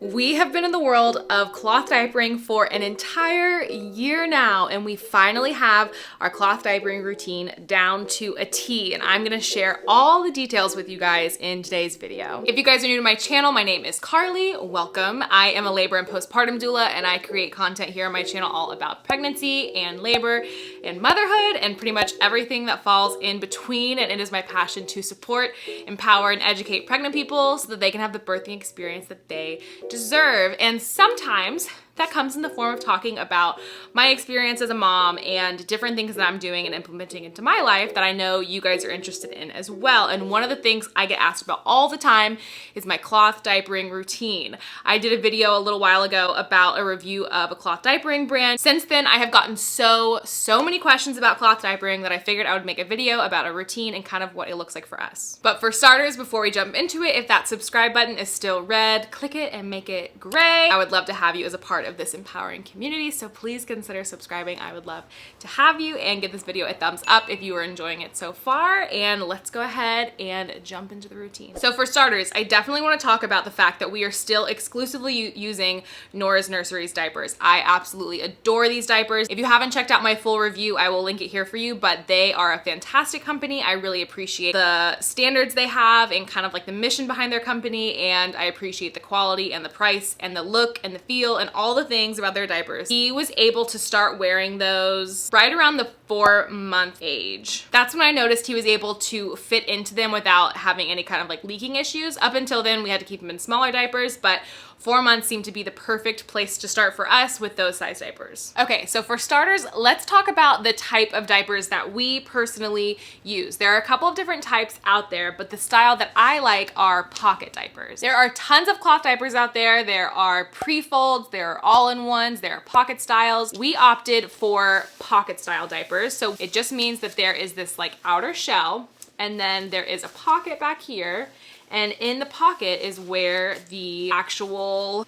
We have been in the world of cloth diapering for an entire year now, and we finally have our cloth diapering routine down to a T, and I'm gonna share all the details with you guys in today's video. If you guys are new to my channel, my name is Carly. Welcome. I am a labor and postpartum doula, and I create content here on my channel all about pregnancy and labor and motherhood and pretty much everything that falls in between, and it is my passion to support, empower, and educate pregnant people so that they can have the birthing experience that they deserve. And sometimes that comes in the form of talking about my experience as a mom and different things that I'm doing and implementing into my life that I know you guys are interested in as well. And one of the things I get asked about all the time is my cloth diapering routine. I did a video a little while ago about a review of a cloth diapering brand. Since then, I have gotten so many questions about cloth diapering that I figured I would make a video about a routine and kind of what it looks like for us. But for starters, before we jump into it, if that subscribe button is still red, click it and make it gray. I would love to have you as a part of this empowering community, so please consider subscribing. I would love to have you, and give this video a thumbs up if you are enjoying it so far, and let's go ahead and jump into the routine. So for starters, I definitely want to talk about the fact that we are still exclusively using Nora's Nursery's diapers. I absolutely adore these diapers. If you haven't checked out my full review, I will link it here for you, but they are a fantastic company. I really appreciate the standards they have and kind of like the mission behind their company, and I appreciate the quality and the price and the look and the feel and all the things about their diapers. He was able to start wearing those right around the 4-month age. That's when I noticed he was able to fit into them without having any kind of like leaking issues. Up until then, we had to keep him in smaller diapers, but 4 months seemed to be the perfect place to start for us with those size diapers. Okay, so for starters, let's talk about the type of diapers that we personally use. There are a couple of different types out there, but the style that I like are pocket diapers. There are tons of cloth diapers out there. There are pre-folds, there are all-in-ones, there are pocket styles. We opted for pocket style diapers, so it just means that there is this like outer shell, and then there is a pocket back here, and in the pocket is where the actual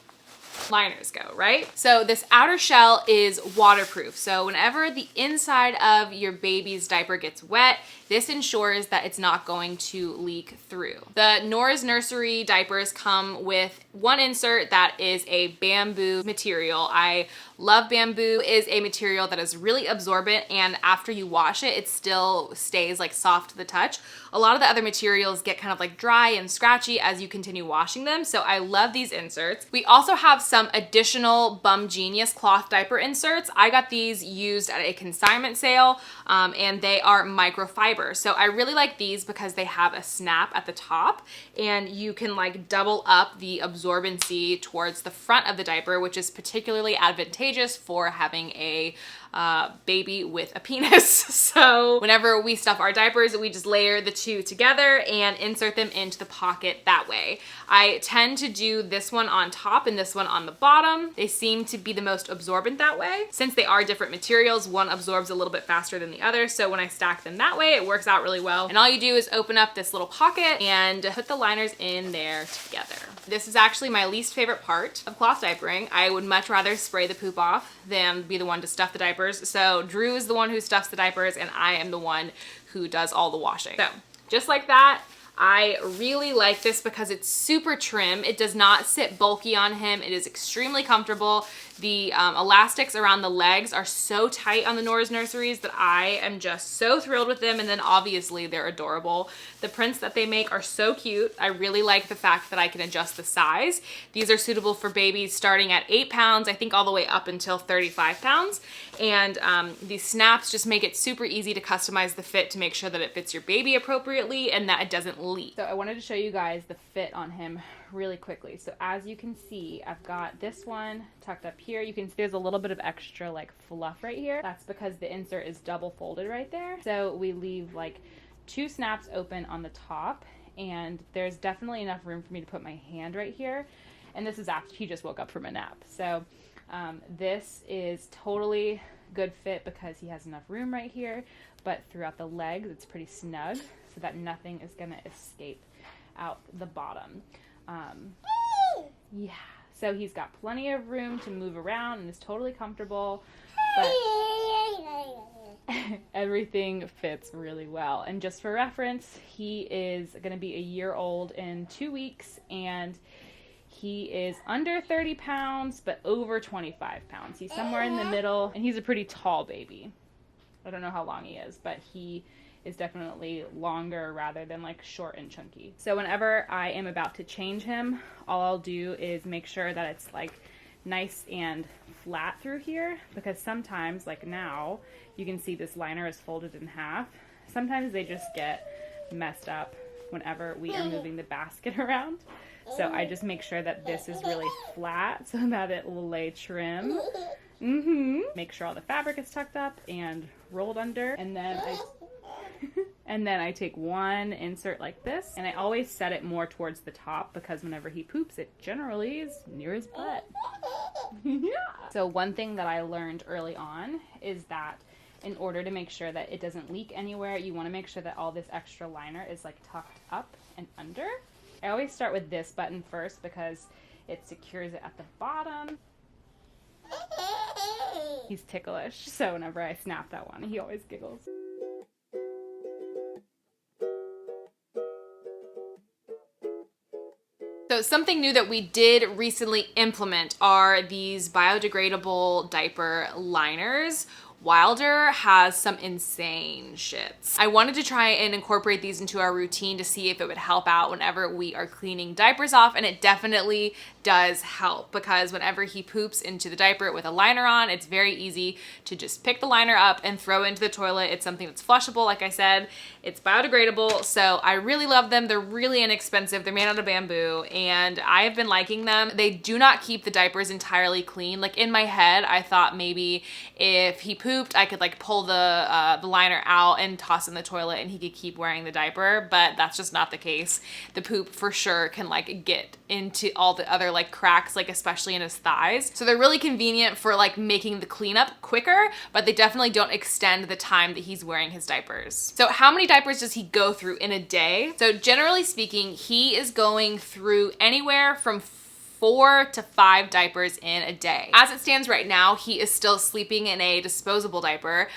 liners go, right? So this outer shell is waterproof. So whenever the inside of your baby's diaper gets wet, this ensures that it's not going to leak through. The Nora's Nursery diapers come with one insert that is a bamboo material. I love bamboo. It is a material that is really absorbent, and after you wash it, it still stays like soft to the touch. A lot of the other materials get kind of like dry and scratchy as you continue washing them, so I love these inserts. We also have some additional Bum Genius cloth diaper inserts. I got these used at a consignment sale, and they are microfiber. So I really like these because they have a snap at the top, and you can like double up the absorbency towards the front of the diaper, which is particularly advantageous for having a baby with a penis. So whenever we stuff our diapers, we just layer the two together and insert them into the pocket that way. I tend to do this one on top and this one on the bottom. They seem to be the most absorbent that way. Since they are different materials, one absorbs a little bit faster than the other, so when I stack them that way, it works out really well. And all you do is open up this little pocket and put the liners in there together. This is actually my least favorite part of cloth diapering. I would much rather spray the poop off than be the one to stuff the diapers. So Drew is the one who stuffs the diapers, and I am the one who does all the washing. So just like that, I really like this because it's super trim. It does not sit bulky on him. It is extremely comfortable. The elastics around the legs are so tight on the Nora's Nurseries that I am just so thrilled with them. And then obviously they're adorable. The prints that they make are so cute. I really like the fact that I can adjust the size. These are suitable for babies starting at 8 pounds, I think all the way up until 35 pounds. And these snaps just make it super easy to customize the fit to make sure that it fits your baby appropriately and that it doesn't leak. So I wanted to show you guys the fit on him really quickly. So as you can see, I've got this one tucked up here. You can see there's a little bit of extra like fluff right here. That's because the insert is double folded right there. So we leave like 2 snaps open on the top, and there's definitely enough room for me to put my hand right here. And this is after he just woke up from a nap. So this is totally good fit because he has enough room right here, but throughout the legs it's pretty snug so that nothing is gonna escape out the bottom. Yeah, so he's got plenty of room to move around and is totally comfortable, but everything fits really well. And just for reference, he is going to be a year old in 2 weeks, and He is under 30 pounds, but over 25 pounds. He's somewhere in the middle, and he's a pretty tall baby. I don't know how long he is, but he is definitely longer rather than like short and chunky. So whenever I am about to change him, all I'll do is make sure that it's like nice and flat through here, because sometimes, like now, you can see this liner is folded in half. Sometimes they just get messed up whenever we are moving the basket around. So I just make sure that this is really flat so that it will lay trim. Make sure all the fabric is tucked up and rolled under, and then I take one insert like this, and I always set it more towards the top because whenever he poops, it generally is near his butt. Yeah. So one thing that I learned early on is that in order to make sure that it doesn't leak anywhere, you want to make sure that all this extra liner is like tucked up and under. I always start with this button first because it secures it at the bottom. He's ticklish, so whenever I snap that one, he always giggles. So something new that we did recently implement are these biodegradable diaper liners. Wilder has some insane shits. I wanted to try and incorporate these into our routine to see if it would help out whenever we are cleaning diapers off, and it definitely does help, because whenever he poops into the diaper with a liner on, it's very easy to just pick the liner up and throw it into the toilet. It's something that's flushable, like I said. It's biodegradable, so I really love them. They're really inexpensive. They're made out of bamboo, and I have been liking them. They do not keep the diapers entirely clean. Like in my head, I thought maybe if he pooped, I could like pull the liner out and toss in the toilet and he could keep wearing the diaper, but that's just not the case. The poop for sure can like get into all the other like cracks, like especially in his thighs. So they're really convenient for like making the cleanup quicker, but they definitely don't extend the time that he's wearing his diapers. So how many diapers does he go through in a day? So generally speaking, he is going through anywhere from 4 to 5 diapers in a day. As it stands right now, he is still sleeping in a disposable diaper.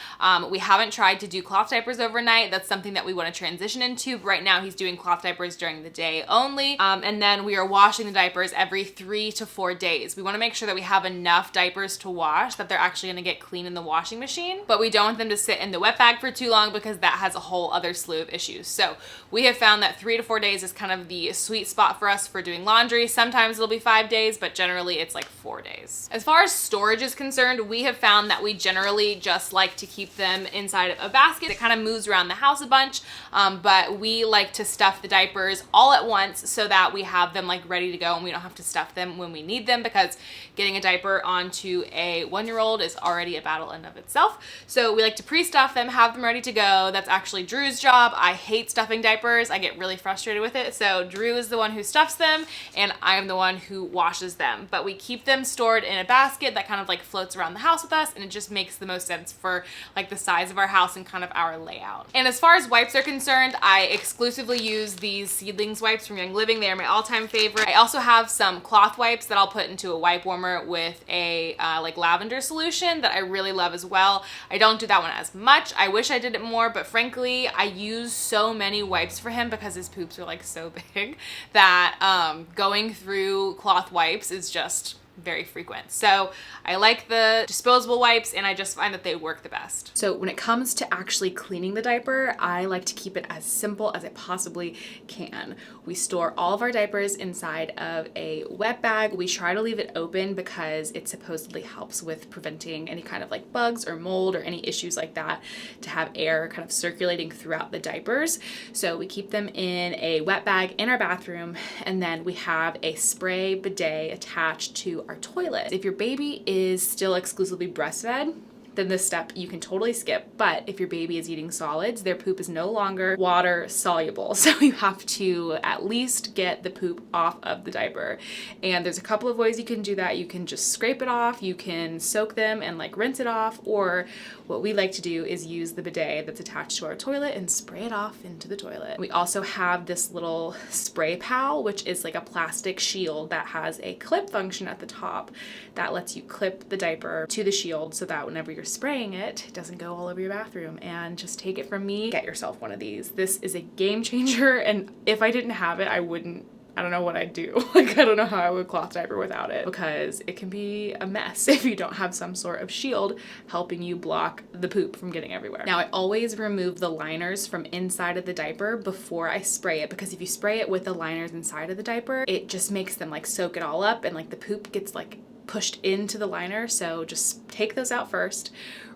We haven't tried to do cloth diapers overnight. That's something that we want to transition into. Right now, he's doing cloth diapers during the day only. And then we are washing the diapers every 3 to 4 days. We want to make sure that we have enough diapers to wash, that they're actually going to get clean in the washing machine, but we don't want them to sit in the wet bag for too long because that has a whole other slew of issues. So we have found that 3 to 4 days is kind of the sweet spot for us for doing laundry. Sometimes it'll be 5 days, but generally it's like 4 days. As far as storage is concerned, we have found that we generally just like to keep them inside of a basket. It kind of moves around the house a bunch, but we like to stuff the diapers all at once so that we have them like ready to go and we don't have to stuff them when we need them, because getting a diaper onto a 1-year-old is already a battle in of itself. So we like to pre-stuff them, have them ready to go. That's actually Drew's job. I hate stuffing diapers. I get really frustrated with it. So Drew is the one who stuffs them and I am the one who washes them, but we keep them stored in a basket that kind of like floats around the house with us, and it just makes the most sense for like the size of our house and kind of our layout. And as far as wipes are concerned, I exclusively use these Seedlings wipes from Young Living. They are my all-time favorite. I also have some cloth wipes that I'll put into a wipe warmer with a like lavender solution that I really love as well. I don't do that one as much. I wish I did it more, but frankly, I use so many wipes for him because his poops are like so big that going through cloth wipes is just very frequent. So I like the disposable wipes and I just find that they work the best. So when it comes to actually cleaning the diaper, I like to keep it as simple as I possibly can. We store all of our diapers inside of a wet bag. We try to leave it open because it supposedly helps with preventing any kind of like bugs or mold or any issues like that, to have air kind of circulating throughout the diapers. So we keep them in a wet bag in our bathroom, and then we have a spray bidet attached to our toilet. If your baby is still exclusively breastfed, then this step you can totally skip. But if your baby is eating solids, their poop is no longer water soluble. So you have to at least get the poop off of the diaper. And there's a couple of ways you can do that. You can just scrape it off, you can soak them and like rinse it off, or what we like to do is use the bidet that's attached to our toilet and spray it off into the toilet. We also have this little spray pal, which is like a plastic shield that has a clip function at the top that lets you clip the diaper to the shield so that whenever you're spraying it, it doesn't go all over your bathroom. And just take it from me, get yourself one of these. This is a game changer, and if I didn't have it, I wouldn't I don't know what I'd do. Like, I don't know how I would cloth diaper without it, because it can be a mess if you don't have some sort of shield helping you block the poop from getting everywhere. Now, I always remove the liners from inside of the diaper before I spray it, because if you spray it with the liners inside of the diaper, it just makes them like soak it all up, and like the poop gets like pushed into the liner. So just take those out first,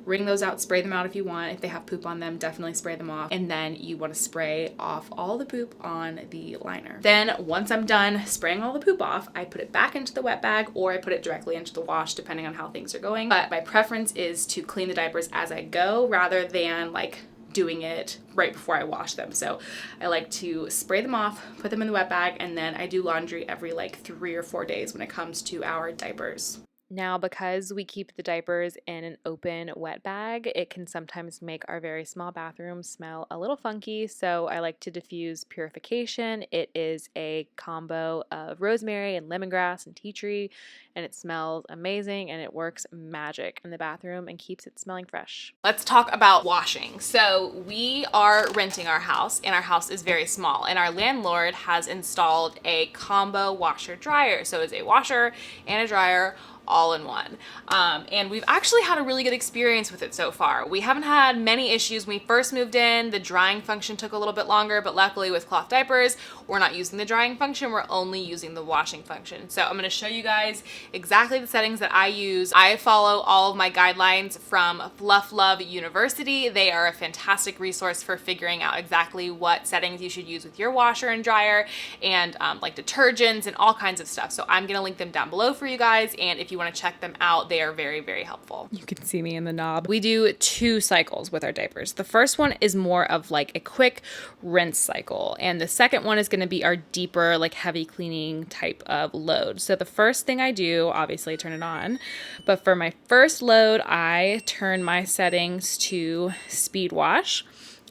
wring those out, spray them out if you want. If they have poop on them, definitely spray them off. And then you want to spray off all the poop on the liner. Then once I'm done spraying all the poop off, I put it back into the wet bag, or I put it directly into the wash depending on how things are going. But my preference is to clean the diapers as I go rather than like doing it right before I wash them. So I like to spray them off, put them in the wet bag, and then I do laundry every like 3 or 4 days when it comes to our diapers. Now, because we keep the diapers in an open wet bag, it can sometimes make our very small bathroom smell a little funky, so I like to diffuse purification. It is a combo of rosemary and lemongrass and tea tree, and it smells amazing, and it works magic in the bathroom and keeps it smelling fresh. Let's talk about washing. So we are renting our house, and our house is very small, and our landlord has installed a combo washer dryer. So it's a washer and a dryer all in one. And we've actually had a really good experience with it so far. We haven't had many issues. When we first moved in, the drying function took a little bit longer, but luckily with cloth diapers, we're not using the drying function, we're only using the washing function. So I'm gonna show you guys exactly the settings that I use. I follow all of my guidelines from Fluff Love University. They are a fantastic resource for figuring out exactly what settings you should use with your washer and dryer, and like detergents and all kinds of stuff. So I'm gonna link them down below for you guys, and if you want to check them out, they are very, very helpful. You can see me in the knob. We do 2 cycles with our diapers. The first one is more of like a quick rinse cycle, and the second one is going to be our deeper, like heavy cleaning type of load. So the first thing I do, obviously turn it on, but for my first load, I turn my settings to speed wash.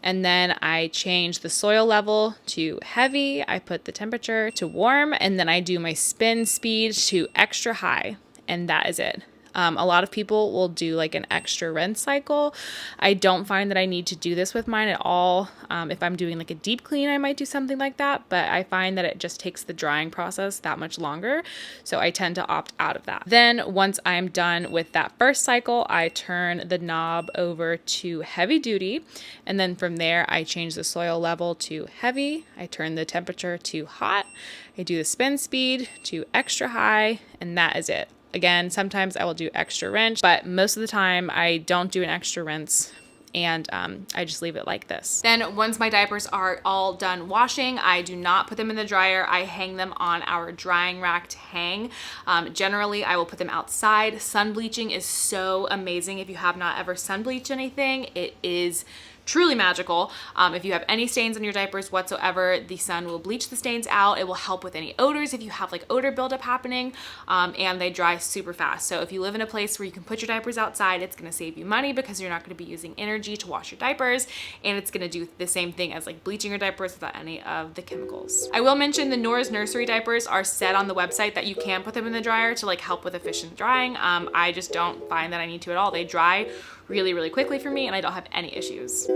And then I change the soil level to heavy. I put the temperature to warm, and then I do my spin speed to extra high. And that is it. A lot of people will do like an extra rinse cycle. I don't find that I need to do this with mine at all. If I'm doing like a deep clean, I might do something like that, but I find that it just takes the drying process that much longer. So I tend to opt out of that. Then once I'm done with that first cycle, I turn the knob over to heavy duty. And then from there, I change the soil level to heavy. I turn the temperature to hot. I do the spin speed to extra high, and that is it. Again, sometimes I will do extra rinse, but most of the time I don't do an extra rinse, and I just leave it like this. Then once my diapers are all done washing, I do not put them in the dryer. I hang them on our drying rack to hang. Generally, I will put them outside. Sun bleaching is so amazing. If you have not ever sun bleached anything, it is truly magical. If you have any stains on your diapers whatsoever, the sun will bleach the stains out. It will help with any odors if you have like odor buildup happening, and they dry super fast. So if you live in a place where you can put your diapers outside, it's gonna save you money because you're not gonna be using energy to wash your diapers, and it's gonna do the same thing as like bleaching your diapers without any of the chemicals. I will mention the Nora's Nursery diapers are set on the website that you can put them in the dryer to like help with efficient drying. I just don't find that I need to at all. They dry really, really quickly for me, and I don't have any issues.